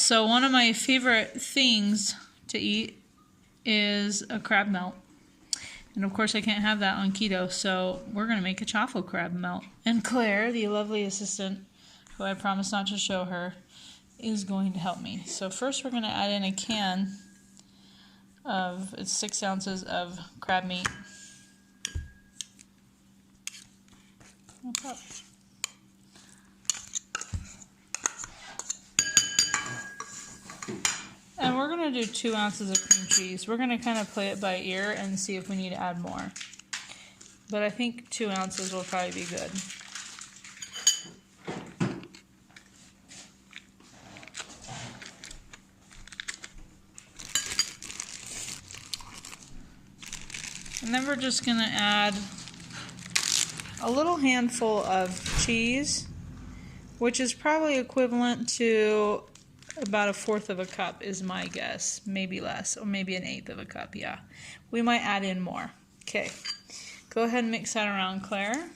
So one of my favorite things to eat is a crab melt. And of course I can't have that on keto, so we're going to make a chaffle crab melt. And Claire, the lovely assistant, who I promised not to show her, is going to help me. So first we're going to add in a can of, it's 6 ounces of crab meat. What's up? And we're going to do 2 ounces of cream cheese. We're going to kind of play it by ear and see if we need to add more. But I think 2 ounces will probably be good. And then we're just going to add a little handful of cheese, which is probably equivalent to about 1/4 of a cup is my guess. Maybe less, or maybe 1/8 of a cup, yeah. We might add in more. Okay, go ahead and mix that around, Claire.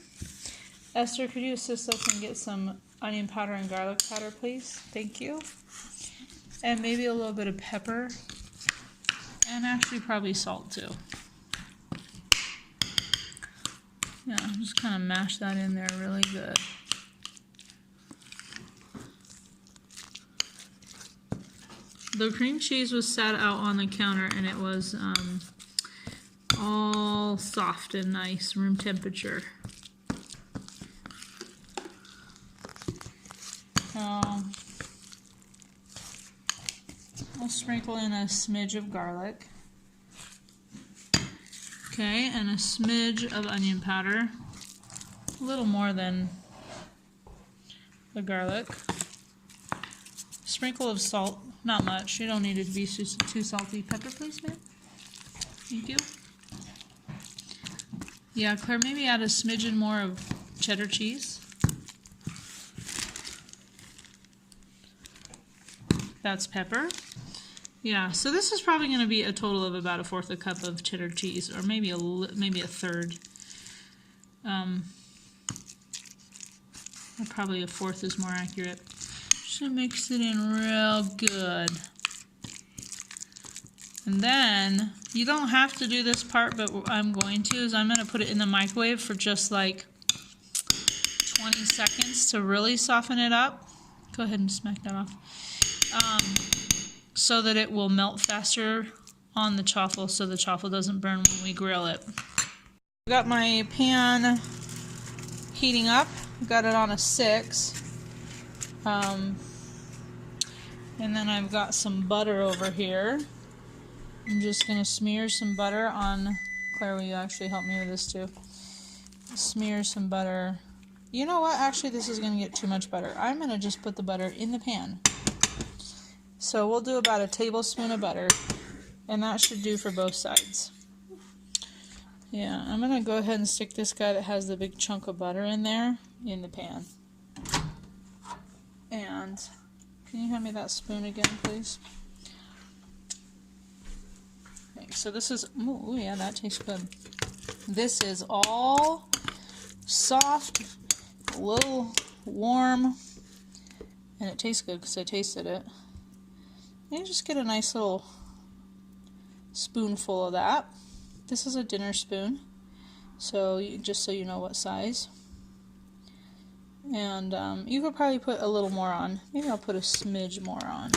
Esther, could you assist us and get some onion powder and garlic powder, please? Thank you. And maybe a little bit of pepper, and actually probably salt too. Yeah, just kind of mash that in there really good. The cream cheese was sat out on the counter and it was all soft and nice, room temperature. I'll sprinkle in a smidge of garlic. Okay, and a smidge of onion powder. A little more than the garlic. Sprinkle of salt, not much. You don't need it to be too salty. Pepper, please, ma'am. Thank you. Yeah, Claire, maybe add a smidgen more of cheddar cheese. That's pepper. Yeah, so this is probably going to be a total of about 1/4 a cup of cheddar cheese, or maybe a 1/3. Or probably 1/4 is more accurate. Just mix it in real good. And then, you don't have to do this part, but what I'm going to is I'm going to put it in the microwave for just like 20 seconds to really soften it up. Go ahead and smack that off. So that it will melt faster on the chaffle, so the chaffle doesn't burn when we grill it. I've got my pan heating up. I've got it on a 6. And then I've got some butter over here. I'm just going to smear some butter on... Claire, will you actually help me with this too? Smear some butter. You know what? Actually, this is going to get too much butter. I'm going to just put the butter in the pan. So we'll do about a tablespoon of butter, and that should do for both sides. Yeah, I'm going to go ahead and stick this guy that has the big chunk of butter in there in the pan. And can you hand me that spoon again, please? Okay, so this is, ooh, yeah, that tastes good. This is all soft, a little warm, and it tastes good because I tasted it. You just get a nice little spoonful of that. This is a dinner spoon, so just so you know what size. And you could probably put a little more on. Maybe I'll put a smidge more on.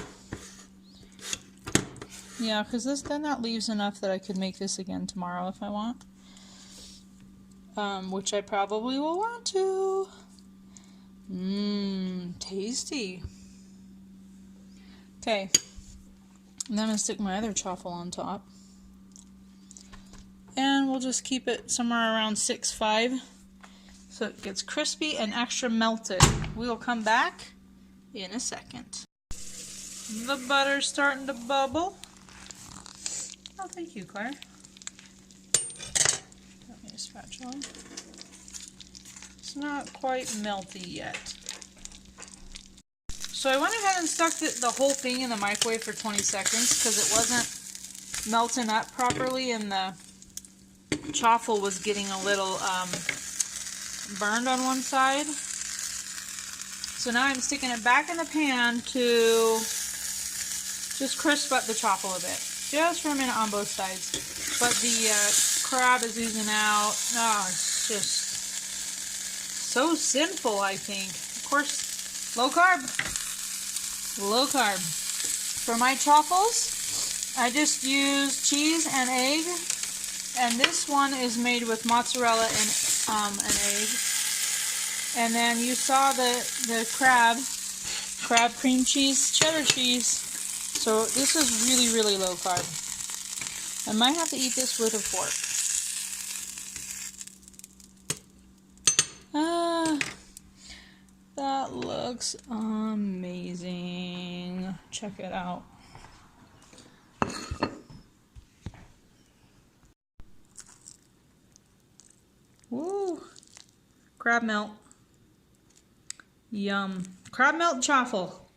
Yeah, because then that leaves enough that I could make this again tomorrow if I want. Which I probably will want to. Tasty. Okay. And then I'm going to stick my other chaffle on top. And we'll just keep it somewhere around 6.5 so it gets crispy and extra melted. We'll come back in a second. The butter's starting to bubble. Oh, thank you, Claire. Let me spatula. It's not quite melty yet. So I went ahead and stuck the whole thing in the microwave for 20 seconds because it wasn't melting up properly and the chaffle was getting a little burned on one side. So now I'm sticking it back in the pan to Just crisp up the chaffle a bit. Just for a minute on both sides. But the crab is oozing out. Oh, it's just so sinful, I think. Of course, low carb. Low carb. For my chaffles, I just use cheese and egg. And this one is made with mozzarella and an egg. And then you saw the crab cream cheese, cheddar cheese. So this is really, really low carb. I might have to eat this with a fork. That looks amazing. Check it out. Woo! Crab melt. Yum. Crab melt chaffle.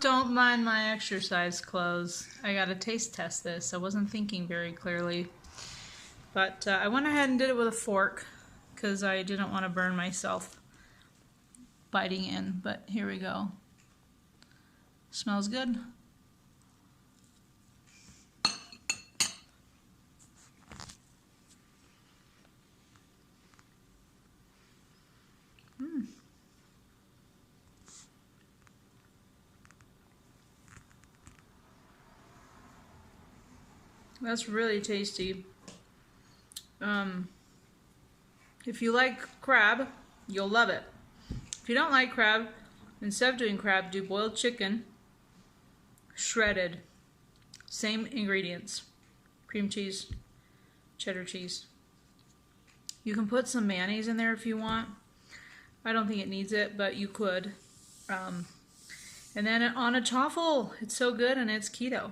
Don't mind my exercise clothes. I gotta taste test this. I wasn't thinking very clearly. But I went ahead and did it with a fork because I didn't want to burn myself biting in. But here we go. Smells good. That's really tasty. If you like crab, you'll love it. If you don't like crab, instead of doing crab, do boiled chicken, shredded. Same ingredients. Cream cheese, cheddar cheese. You can put some mayonnaise in there if you want. I don't think it needs it, but you could. And then on a chaffle, it's so good and it's keto.